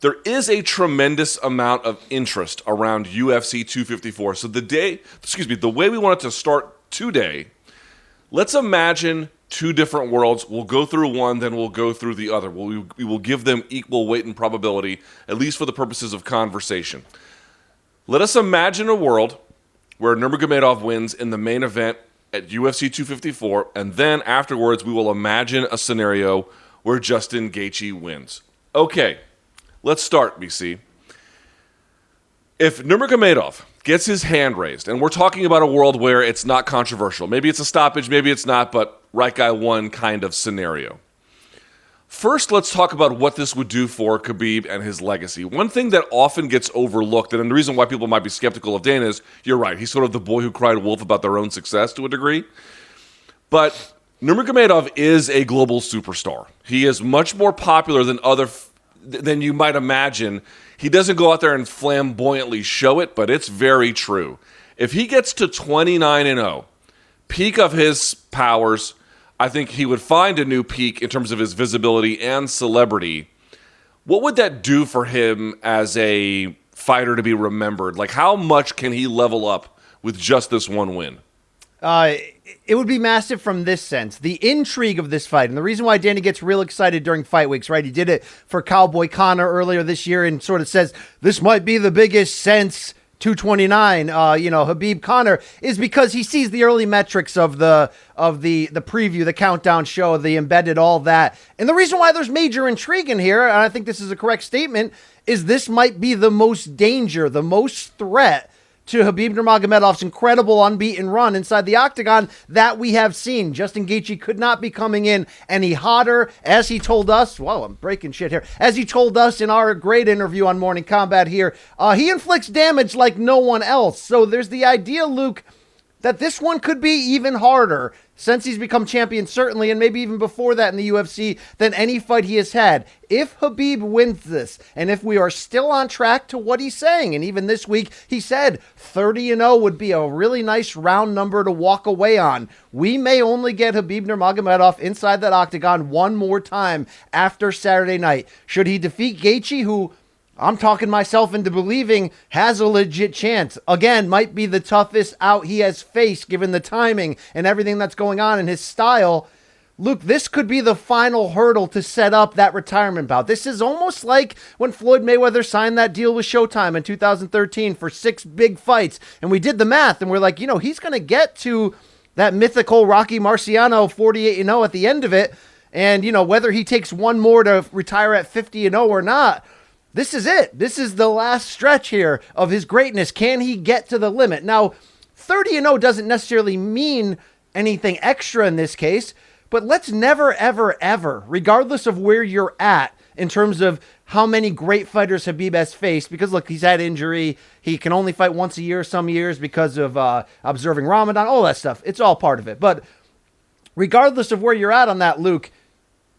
there is a tremendous amount of interest around UFC 254. So the way we want it to start today, let's imagine two different worlds. We'll go through one, then we'll go through the other. We will give them equal weight and probability, at least for the purposes of conversation. Let us imagine a world where Nurmagomedov wins in the main event at UFC 254, and then afterwards we will imagine a scenario where Justin Gaethje wins. Okay, let's start, BC. If Nurmagomedov gets his hand raised, and we're talking about a world where it's not controversial, maybe it's a stoppage, maybe it's not, but right guy won kind of scenario. First, let's talk about what this would do for Khabib and his legacy. One thing that often gets overlooked, and the reason why people might be skeptical of Dana is, you're right, he's sort of the boy who cried wolf about their own success to a degree. But Nurmagomedov is a global superstar. He is much more popular than you might imagine. He doesn't go out there and flamboyantly show it, but it's very true. If he gets to 29-0, peak of his powers, I think he would find a new peak in terms of his visibility and celebrity. What would that do for him as a fighter to be remembered? Like, how much can he level up with just this one win? It would be massive from this sense. The intrigue of this fight, and the reason why Danny gets real excited during fight weeks, right? He did it for Cowboy Conor earlier this year and sort of says, this might be the biggest since 229, Khabib Conor, is because he sees the early metrics of the preview, the countdown show, the embedded, all that. And the reason why there's major intrigue in here, and I think this is a correct statement, is this might be the most danger, the most threat to Khabib Nurmagomedov's incredible unbeaten run inside the octagon that we have seen. Justin Gaethje could not be coming in any hotter, as he told us. Whoa, I'm breaking shit here. As he told us in our great interview on Morning Kombat here, he inflicts damage like no one else. So there's the idea, Luke, that this one could be even harder since he's become champion, certainly, and maybe even before that in the UFC, than any fight he has had. If Khabib wins this, and if we are still on track to what he's saying, and even this week he said 30-0 would be a really nice round number to walk away on, we may only get Khabib Nurmagomedov inside that octagon one more time after Saturday night. Should he defeat Gaethje, who I'm talking myself into believing has a legit chance. Again, might be the toughest out he has faced given the timing and everything that's going on in his style. Luke, this could be the final hurdle to set up that retirement bout. This is almost like when Floyd Mayweather signed that deal with Showtime in 2013 for 6 big fights. And we did the math and we're like, he's going to get to that mythical Rocky Marciano 48-0 at the end of it. And, whether he takes one more to retire at 50-0 or not, this is it. This is the last stretch here of his greatness. Can he get to the limit? Now, 30-0 doesn't necessarily mean anything extra in this case, but let's never, ever, ever, regardless of where you're at in terms of how many great fighters Khabib has faced, because look, he's had injury. He can only fight once a year some years because of observing Ramadan, all that stuff. It's all part of it. But regardless of where you're at on that, Luke,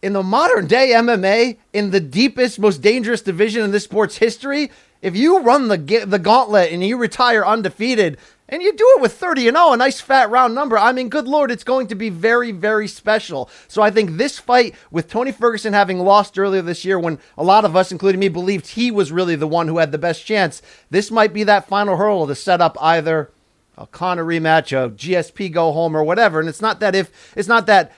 in the modern day MMA, in the deepest, most dangerous division in this sport's history, if you run the gauntlet and you retire undefeated and you do it with 30-0, a nice fat round number, I mean, good Lord, it's going to be very, very special. So I think this fight with Tony Ferguson having lost earlier this year when a lot of us, including me, believed he was really the one who had the best chance, this might be that final hurdle to set up either a Conor rematch, a GSP go home or whatever. And it's not that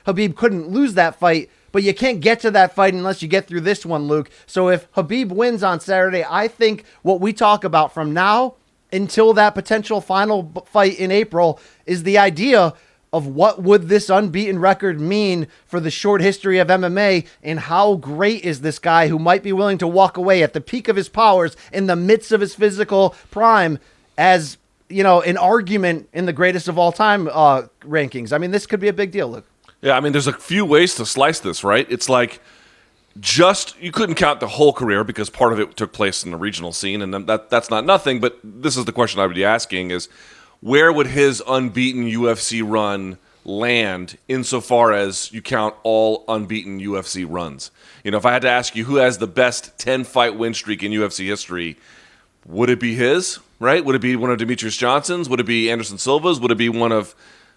Khabib couldn't lose that fight, but you can't get to that fight unless you get through this one, Luke. So if Khabib wins on Saturday, I think what we talk about from now until that potential final fight in April is the idea of what would this unbeaten record mean for the short history of MMA, and how great is this guy who might be willing to walk away at the peak of his powers in the midst of his physical prime as, an argument in the greatest of all time rankings. I mean, this could be a big deal, Luke. Yeah, I mean, there's a few ways to slice this, right? It's like you couldn't count the whole career because part of it took place in the regional scene, and that's not nothing, but this is the question I would be asking is, where would his unbeaten UFC run land insofar as you count all unbeaten UFC runs? If I had to ask you who has the best 10-fight win streak in UFC history, would it be his, right? Would it be one of Demetrius Johnson's? Would it be Anderson Silva's? Would it be one of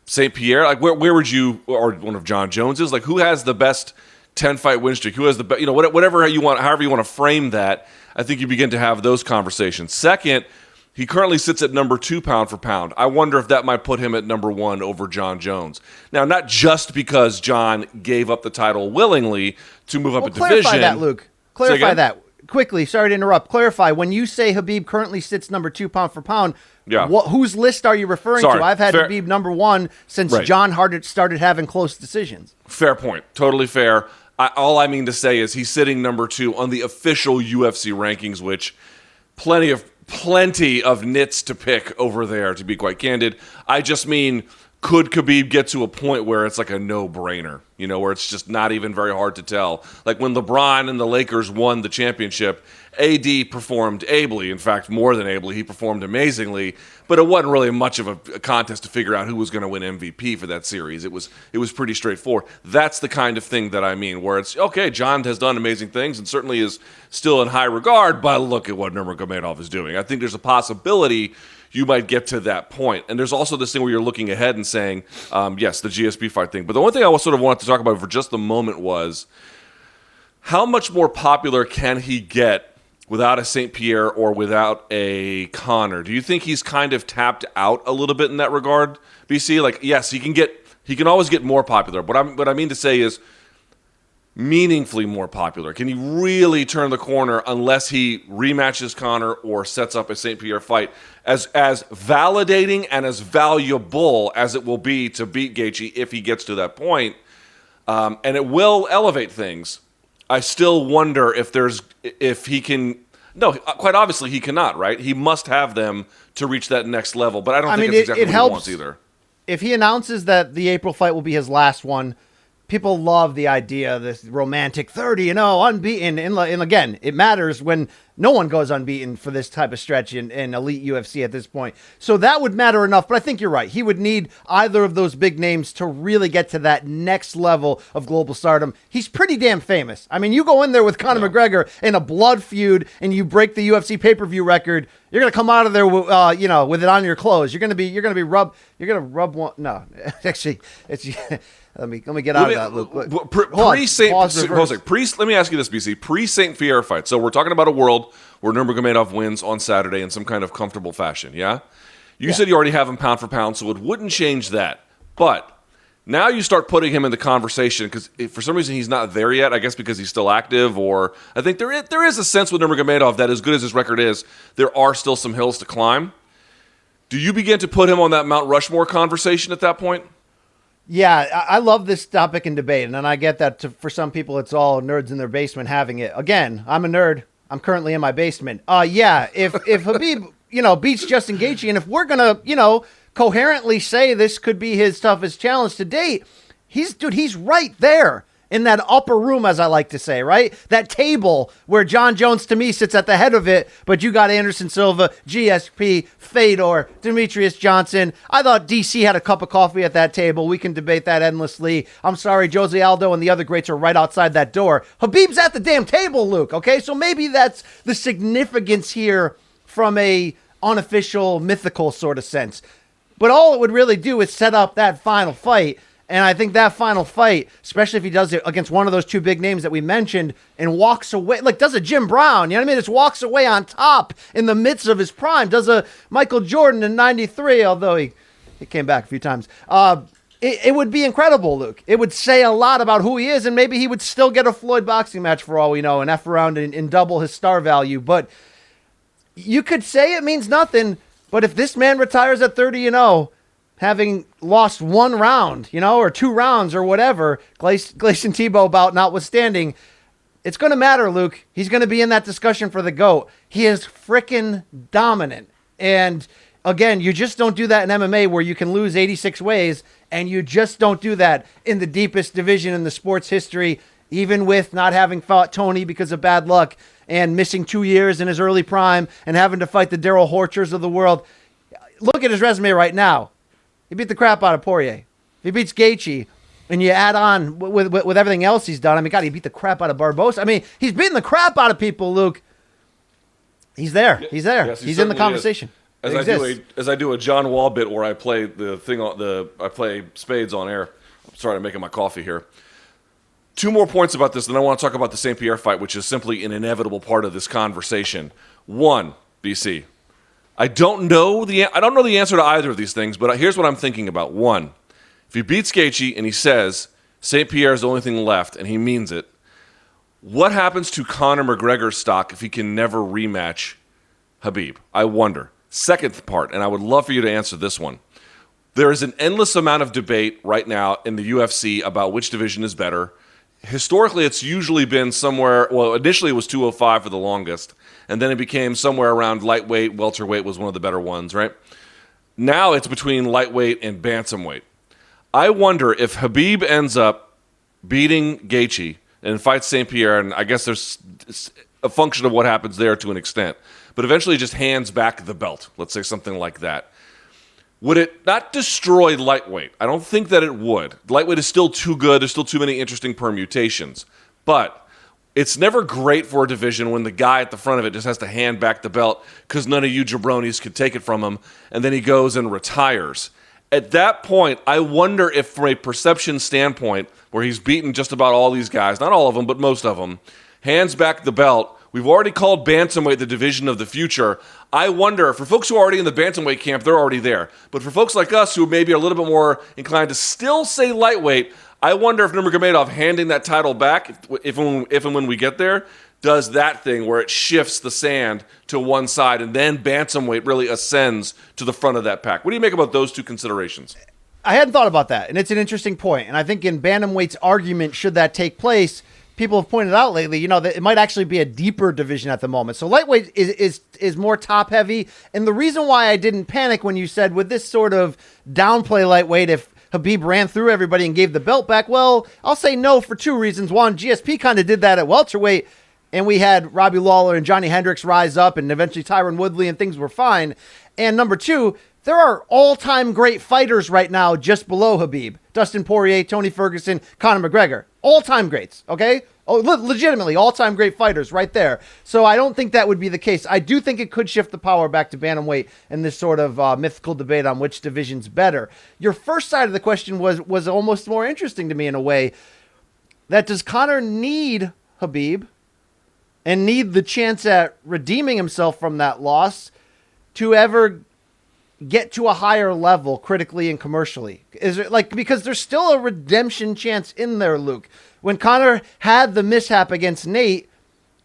St. Pierre? Like, where would you, or one of John Jones's? Like, who has the best 10-fight win streak, who has the best, whatever you want, however you want to frame that, I think you begin to have those conversations. Second, he currently sits at number 2 pound for pound. I wonder if that might put him at number 1 over John Jones. Now, not just because John gave up the title willingly to move up a division. Clarify that, Luke. Clarify that. Quickly, sorry to interrupt. Clarify, when you say Khabib currently sits number 2 pound for pound, whose list are you referring to? I've had Khabib number 1 since John Hart started having close decisions. Fair point. Totally fair. All I mean to say is he's sitting number 2 on the official UFC rankings, which plenty of nits to pick over there, to be quite candid. I just mean, could Khabib get to a point where it's like a no-brainer, where it's just not even very hard to tell? Like when LeBron and the Lakers won the championship, AD performed ably. In fact, more than ably. He performed amazingly, but it wasn't really much of a contest to figure out who was going to win MVP for that series. It was pretty straightforward. That's the kind of thing that I mean, where it's, okay, John has done amazing things and certainly is still in high regard, but look at what Nurmagomedov is doing. I think there's a possibility you might get to that point. And there's also this thing where you're looking ahead and saying, yes, the GSP fight thing. But the one thing I sort of wanted to talk about for just a moment was, how much more popular can he get without a St. Pierre or without a Conor? Do you think he's kind of tapped out a little bit in that regard, BC? Like, yes, he can always get more popular. But what I mean to say is meaningfully more popular. Can he really turn the corner unless he rematches Conor or sets up a St. Pierre fight? As validating and as valuable as it will be to beat Gaethje if he gets to that point, and it will elevate things, I still wonder if he can. No, quite obviously he cannot, right? He must have them to reach that next level, but I don't think it's exactly what he wants either. If he announces that the April fight will be his last one, people love the idea of this romantic 30-0, unbeaten. And again, it matters when no one goes unbeaten for this type of stretch in elite UFC at this point. So that would matter enough. But I think you're right. He would need either of those big names to really get to that next level of global stardom. He's pretty damn famous. I mean, you go in there with Conor McGregor in a blood feud and you break the UFC pay-per-view record, you're going to come out of there with it on your clothes. You're going to rub one. No, actually, it's Let me get out of that, Luke. Let me ask you this, BC. Pre-St. Pierre fight. So we're talking about a world where Nurmagomedov wins on Saturday in some kind of comfortable fashion, yeah? You said you already have him pound for pound, so it wouldn't change that. But now you start putting him in the conversation because for some reason he's not there yet, I guess because he's still active, or I think there is a sense with Nurmagomedov that as good as his record is, there are still some hills to climb. Do you begin to put him on that Mount Rushmore conversation at that point? Yeah, I love this topic and debate, and I get that for some people it's all nerds in their basement having it. Again, I'm a nerd. I'm currently in my basement. If Khabib, beats Justin Gaethje, and if we're gonna, coherently say this could be his toughest challenge to date, he's right there in that upper room, as I like to say, right? That table where John Jones, to me, sits at the head of it, but you got Anderson Silva, GSP, Fedor, Demetrius Johnson. I thought DC had a cup of coffee at that table. We can debate that endlessly. I'm sorry, Jose Aldo and the other greats are right outside that door. Khabib's at the damn table, Luke, okay? So maybe that's the significance here from a unofficial, mythical sort of sense. But all it would really do is set up that final fight. And I think that final fight, especially if he does it against one of those two big names that we mentioned and walks away, like does a Jim Brown, you know what I mean? Just walks away on top in the midst of his prime, does a Michael Jordan in 93, although he came back a few times. It would be incredible, Luke. It would say a lot about who he is, and maybe he would still get a Floyd boxing match for all we know and F around and double his star value. But you could say it means nothing, but if this man retires at 30-0, having lost one round, or 2 rounds or whatever, Gleison Tebow bout notwithstanding, it's going to matter, Luke. He's going to be in that discussion for the GOAT. He is frickin' dominant. And again, you just don't do that in MMA where you can lose 86 ways, and you just don't do that in the deepest division in the sport's history, even with not having fought Tony because of bad luck and missing 2 years in his early prime and having to fight the Daryl Horchers of the world. Look at his resume right now. He beat the crap out of Poirier. If he beats Gaethje, and you add on with everything else he's done, I mean, God, he beat the crap out of Barbosa. I mean, he's beating the crap out of people, Luke. He's there. He's there. Yes, he's in the conversation. As I do a John Wall bit where I play I play spades on air. I'm sorry, I'm making my coffee here. Two more points about this, then I want to talk about the St. Pierre fight, which is simply an inevitable part of this conversation. One, BC, I don't know the answer to either of these things, but here's what I'm thinking about. One, if he beats Gaethje and he says St. Pierre is the only thing left, and he means it, what happens to Conor McGregor's stock if he can never rematch Khabib? I wonder. Second part, and I would love for you to answer this one. There is an endless amount of debate right now in the UFC about which division is better. Historically, it's usually been somewhere, well, initially it was 205 for the longest, and then it became somewhere around lightweight, welterweight was one of the better ones, right? Now it's between lightweight and bantamweight. I wonder if Khabib ends up beating Gaethje and fights St. Pierre, and I guess there's a function of what happens there to an extent, but eventually just hands back the belt, let's say something like that. Would it not destroy lightweight? I don't think that it would. Lightweight is still too good. There's still too many interesting permutations. But it's never great for a division when the guy at the front of it just has to hand back the belt because none of you jabronis could take it from him, and then he goes and retires. At that point, I wonder if from a perception standpoint, where he's beaten just about all these guys, not all of them, but most of them, hands back the belt. We've already called bantamweight the division of the future. I wonder, for folks who are already in the bantamweight camp, they're already there. But for folks like us who maybe are a little bit more inclined to still say lightweight, I wonder if Nurmagomedov handing that title back, if and when we get there, does that thing where it shifts the sand to one side and then bantamweight really ascends to the front of that pack. What do you make about those two considerations? I hadn't thought about that, and it's an interesting point. And I think in bantamweight's argument, should that take place, people have pointed out lately, that it might actually be a deeper division at the moment. So lightweight is more top heavy. And the reason why I didn't panic when you said, would this sort of downplay lightweight if Khabib ran through everybody and gave the belt back? Well, I'll say no for two reasons. One, GSP kind of did that at welterweight, and we had Robbie Lawler and Johnny Hendricks rise up, and eventually Tyron Woodley, and things were fine. And number two, there are all-time great fighters right now just below Khabib. Dustin Poirier, Tony Ferguson, Conor McGregor. All-time greats, okay? Legitimately, all-time great fighters right there. So I don't think that would be the case. I do think it could shift the power back to bantamweight in this sort of mythical debate on which division's better. Your first side of the question was almost more interesting to me in a way. That does Conor need Khabib and need the chance at redeeming himself from that loss to ever get to a higher level critically and commercially? Is it because there's still a redemption chance in there, Luke. When Conor had the mishap against Nate,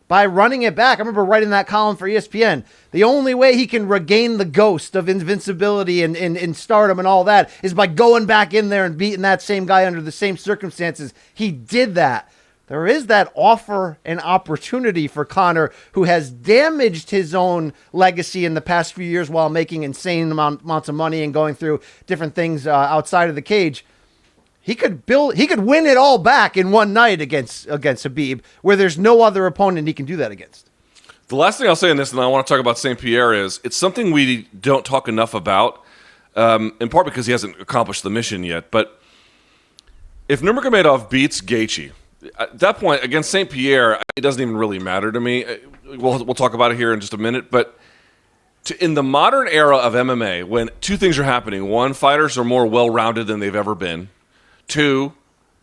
by running it back, I remember writing that column for ESPN, the only way he can regain the ghost of invincibility and stardom and all that is by going back in there and beating that same guy under the same circumstances. He did that. There is that offer and opportunity for Conor, who has damaged his own legacy in the past few years while making insane amounts of money and going through different things outside of the cage. He could win it all back in one night against Khabib, where there's no other opponent he can do that against. The last thing I'll say in this, and I want to talk about St. Pierre, is it's something we don't talk enough about, in part because he hasn't accomplished the mission yet. But if Nurmagomedov beats Gaethje, at that point, against St. Pierre, it doesn't even really matter to me. We'll talk about it here in just a minute. But in the modern era of MMA, when two things are happening. One, fighters are more well-rounded than they've ever been. Two,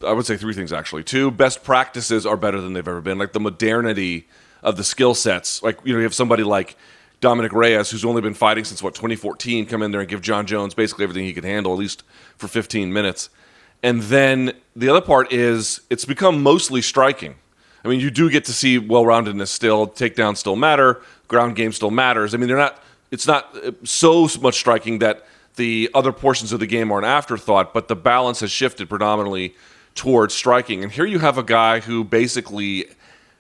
I would say three things, actually. Two, best practices are better than they've ever been. Like the modernity of the skill sets. Like, you have somebody like Dominic Reyes, who's only been fighting since, 2014, come in there and give John Jones basically everything he could handle, at least for 15 minutes. And then the other part is it's become mostly striking. I mean, you do get to see well-roundedness still. Takedowns still matter. Ground game still matters. I mean, it's not so much striking that the other portions of the game are an afterthought, but the balance has shifted predominantly towards striking. And here you have a guy who basically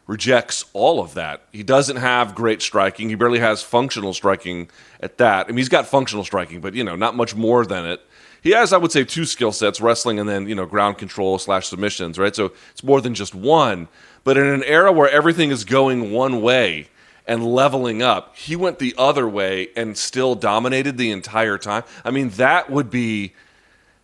rejects all of that. He doesn't have great striking. He barely has functional striking at that. I mean, he's got functional striking, but, not much more than it. He has, I would say, two skill sets, wrestling and then, ground control / submissions, right? So it's more than just one. But in an era where everything is going one way and leveling up, he went the other way and still dominated the entire time. I mean, that would be,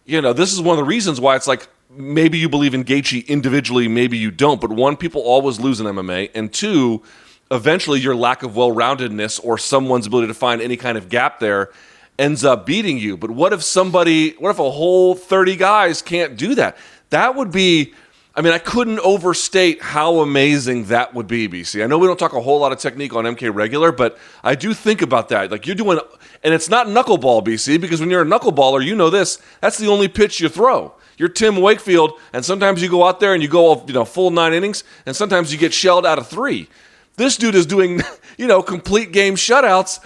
this is one of the reasons why it's like, maybe you believe in Gaethje individually, maybe you don't. But one, people always lose in MMA. And two, eventually your lack of well-roundedness or someone's ability to find any kind of gap there ends up beating you. But what if a whole 30 guys can't do that? That would be, I mean, I couldn't overstate how amazing that would be, BC. I know we don't talk a whole lot of technique on MK Regular, but I do think about that. Like, you're doing, and it's not knuckleball, BC, because when you're a knuckleballer, you know this, that's the only pitch you throw. You're Tim Wakefield, and sometimes you go out there and you go, full 9 innings, and sometimes you get shelled out of 3. This dude is doing, complete game shutouts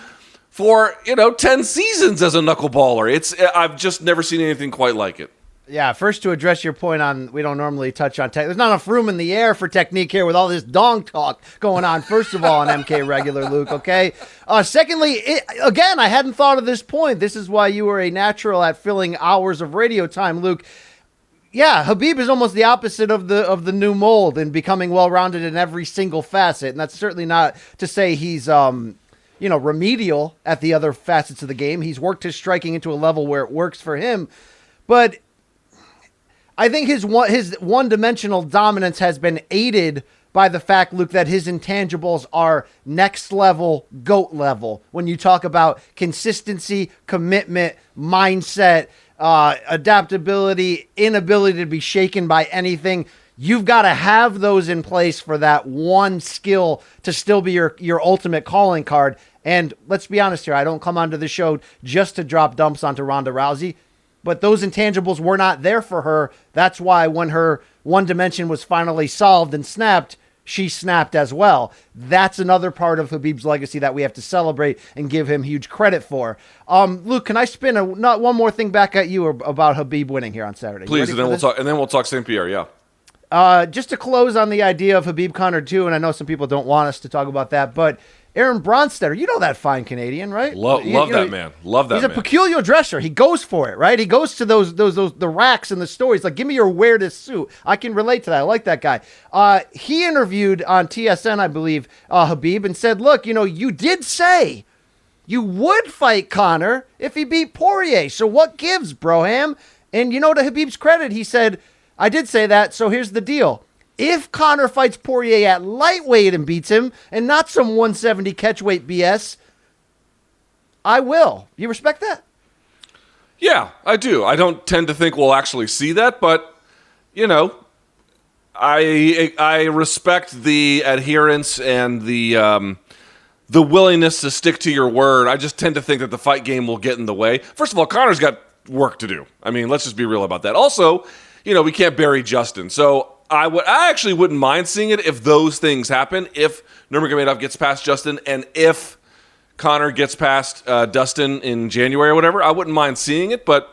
for, 10 seasons as a knuckleballer. I've just never seen anything quite like it. Yeah, first to address your point on we don't normally touch on tech. There's not enough room in the air for technique here with all this dong talk going on, first of all, on MK Regular, Luke, okay? Secondly, again, I hadn't thought of this point. This is why you were a natural at filling hours of radio time, Luke. Yeah, Khabib is almost the opposite of the new mold in becoming well-rounded in every single facet, and that's certainly not to say he's remedial at the other facets of the game. He's worked his striking into a level where it works for him, but I think his one-dimensional dominance has been aided by the fact, Luke, that his intangibles are next level, GOAT level. When you talk about consistency, commitment, mindset, adaptability, inability to be shaken by anything, you've got to have those in place for that one skill to still be your ultimate calling card. And let's be honest here, I don't come onto the show just to drop dumps onto Ronda Rousey. But those intangibles were not there for her. That's why when her one dimension was finally solved and snapped, she snapped as well. That's another part of Khabib's legacy that we have to celebrate and give him huge credit for. Luke, can I spin one more thing back at you about Khabib winning here on Saturday? Please, and then we'll talk St. Pierre, yeah. Just to close on the idea of Khabib Conor 2, and I know some people don't want us to talk about that, but Aaron Bronstetter, you know that fine Canadian, right? Love that man. Love that man. He's a peculiar dresser. He goes for it, right? He goes to the racks and the stores. Like, give me your weirdest suit. I can relate to that. I like that guy. He interviewed on TSN, I believe, Khabib, and said, look, you did say you would fight Conor if he beat Poirier. So what gives, Broham? And to Khabib's credit, he said, I did say that, so here's the deal. If Conor fights Poirier at lightweight and beats him, and not some 170 catchweight BS, I will. You respect that? Yeah, I do. I don't tend to think we'll actually see that, but, I respect the adherence and the willingness to stick to your word. I just tend to think that the fight game will get in the way. First of all, Conor's got work to do. I mean, let's just be real about that. Also, we can't bury Justin, so I actually wouldn't mind seeing it if those things happen, if Nurmagomedov gets past Justin and if Conor gets past Dustin in January or whatever. I wouldn't mind seeing it, but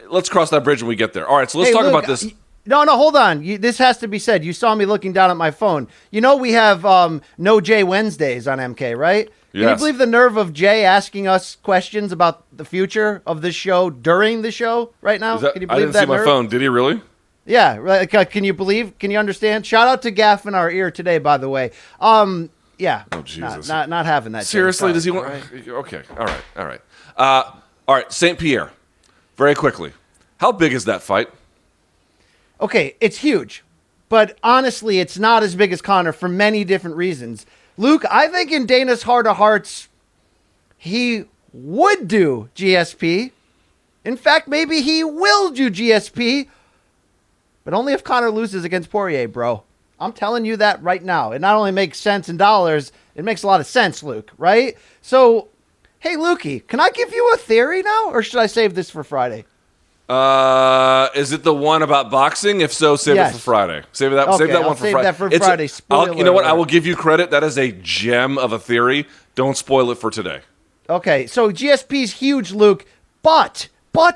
let's cross that bridge when we get there. All right, so let's talk about this. No, hold on. This has to be said. You saw me looking down at my phone. We have No Jay Wednesdays on MK, right? Can you believe the nerve of Jay asking us questions about the future of this show during the show right now? Can you believe I didn't see my phone. Did he really? Yeah, right. Can you believe? Can you understand? Shout out to Gaff in our ear today, by the way. Yeah. Oh Jesus. Not having that. Seriously, does he want? Right? Okay. All right. St. Pierre. Very quickly, how big is that fight? Okay, it's huge, but honestly, it's not as big as Conor for many different reasons. Luke, I think in Dana's heart of hearts, he would do GSP. In fact, maybe he will do GSP. But only if Conor loses against Poirier, bro. I'm telling you that right now. It not only makes sense in dollars, it makes a lot of sense, Luke, right? So, hey, Lukey, can I give you a theory now, or should I save this for Friday? Is it the one about boxing? If so, save it for Friday. Save that one for Friday. Save that for Friday. You know what? I will give you credit. That is a gem of a theory. Don't spoil it for today. Okay, so GSP's huge, Luke, but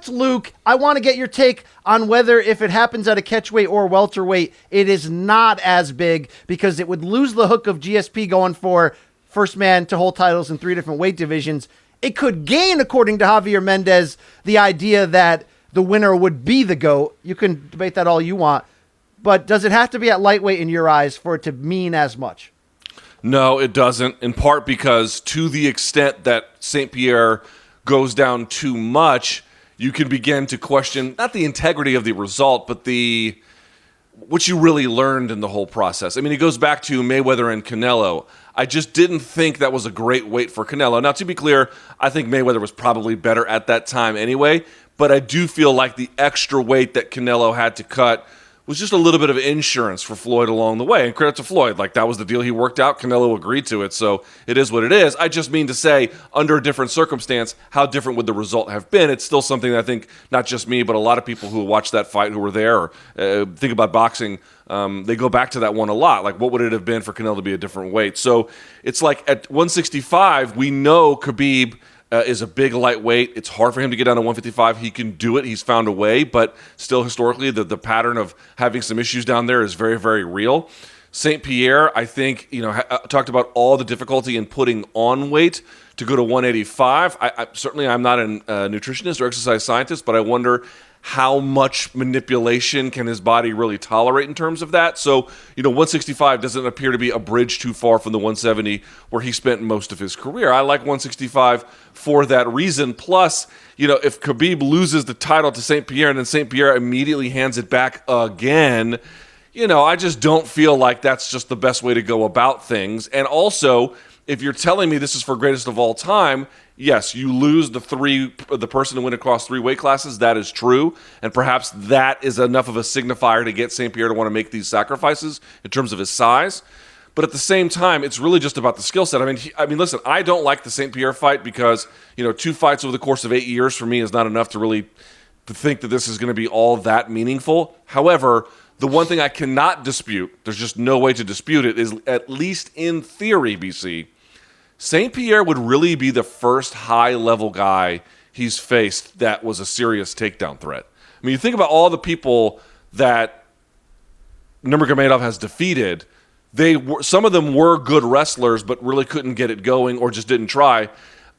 Luke, I want to get your take on whether if it happens at a catchweight or welterweight, it is not as big because it would lose the hook of GSP going for first man to hold titles in 3 different weight divisions. It could gain, according to Javier Mendez, the idea that the winner would be the GOAT. You can debate that all you want, but does it have to be at lightweight in your eyes for it to mean as much? No, it doesn't, in part because to the extent that St. Pierre goes down too much, you can begin to question not the integrity of the result, but what you really learned in the whole process. I mean, it goes back to Mayweather and Canelo. I just didn't think that was a great weight for Canelo. Now, to be clear, I think Mayweather was probably better at that time anyway, but I do feel like the extra weight that Canelo had to cut was just a little bit of insurance for Floyd along the way. And credit to Floyd, like that was the deal he worked out. Canelo agreed to it, so it is what it is. I just mean to say, under a different circumstance, how different would the result have been? It's still something that I think not just me, but a lot of people who watched that fight who were there or think about boxing, they go back to that one a lot. Like, what would it have been for Canelo to be a different weight? So it's like at 165, we know Khabib is a big lightweight. It's hard for him to get down to 155. He can do it. He's found a way, but still historically, the pattern of having some issues down there is very, very real. St. Pierre, I think, talked about all the difficulty in putting on weight to go to 185. Certainly, I'm not a nutritionist or exercise scientist, but I wonder how much manipulation can his body really tolerate in terms of that. So, 165 doesn't appear to be a bridge too far from the 170 where he spent most of his career. I like 165 for that reason. Plus, if Khabib loses the title to St. Pierre and then St. Pierre immediately hands it back again, I just don't feel like that's just the best way to go about things. And also, if you're telling me this is for greatest of all time, yes, you lose the person to win across 3 weight classes. That is true. And perhaps that is enough of a signifier to get St. Pierre to want to make these sacrifices in terms of his size. But at the same time, it's really just about the skill set. I mean, listen, I don't like the St. Pierre fight because, 2 fights over the course of 8 years for me is not enough to really think that this is going to be all that meaningful. However, the one thing I cannot dispute, there's just no way to dispute it, is at least in theory, BC, St. Pierre would really be the first high-level guy he's faced that was a serious takedown threat. I mean, you think about all the people that Nurmagomedov has defeated, some of them were good wrestlers but really couldn't get it going or just didn't try.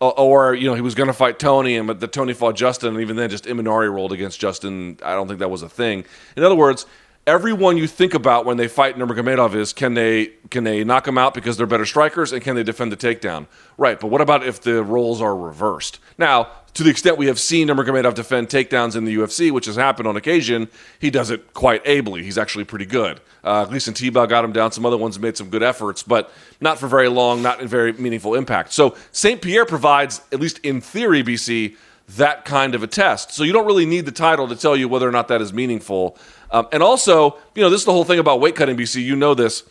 Or, he was going to fight Tony, but the Tony fought Justin, and even then just Imanari rolled against Justin. I don't think that was a thing. In other words, everyone you think about when they fight Nurmagomedov is can they knock him out because they're better strikers, and can they defend the takedown? Right, but what about if the roles are reversed? Now, to the extent we have seen Nurmagomedov defend takedowns in the UFC, which has happened on occasion, he does it quite ably. He's actually pretty good. Gleason Tebow got him down. Some other ones made some good efforts, but not for very long, not in very meaningful impact. So St. Pierre provides, at least in theory, BC, that kind of a test. So you don't really need the title to tell you whether or not that is meaningful. And also, this is the whole thing about weight cutting, BC. You know this.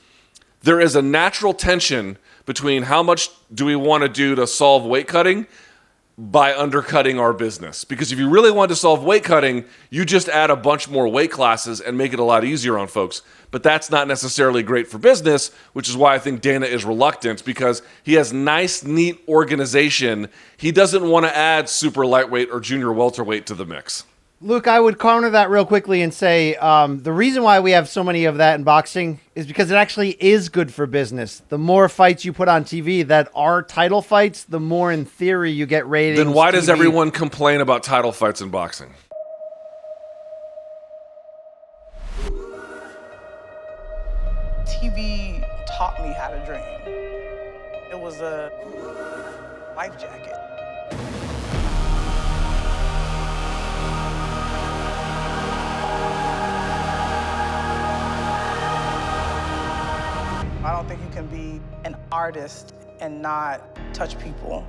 There is a natural tension between how much do we want to do to solve weight cutting by undercutting our business. Because if you really want to solve weight cutting, you just add a bunch more weight classes and make it a lot easier on folks. But that's not necessarily great for business, which is why I think Dana is reluctant, because he has nice, neat organization. He doesn't want to add super lightweight or junior welterweight to the mix. Luke, I would counter that real quickly and say the reason why we have so many of that in boxing is because it actually is good for business. The more fights you put on TV that are title fights, the more in theory you get ratings. Then why does everyone complain about title fights in boxing? TV taught me how to dream. It was a life jacket. I don't think you can be an artist and not touch people.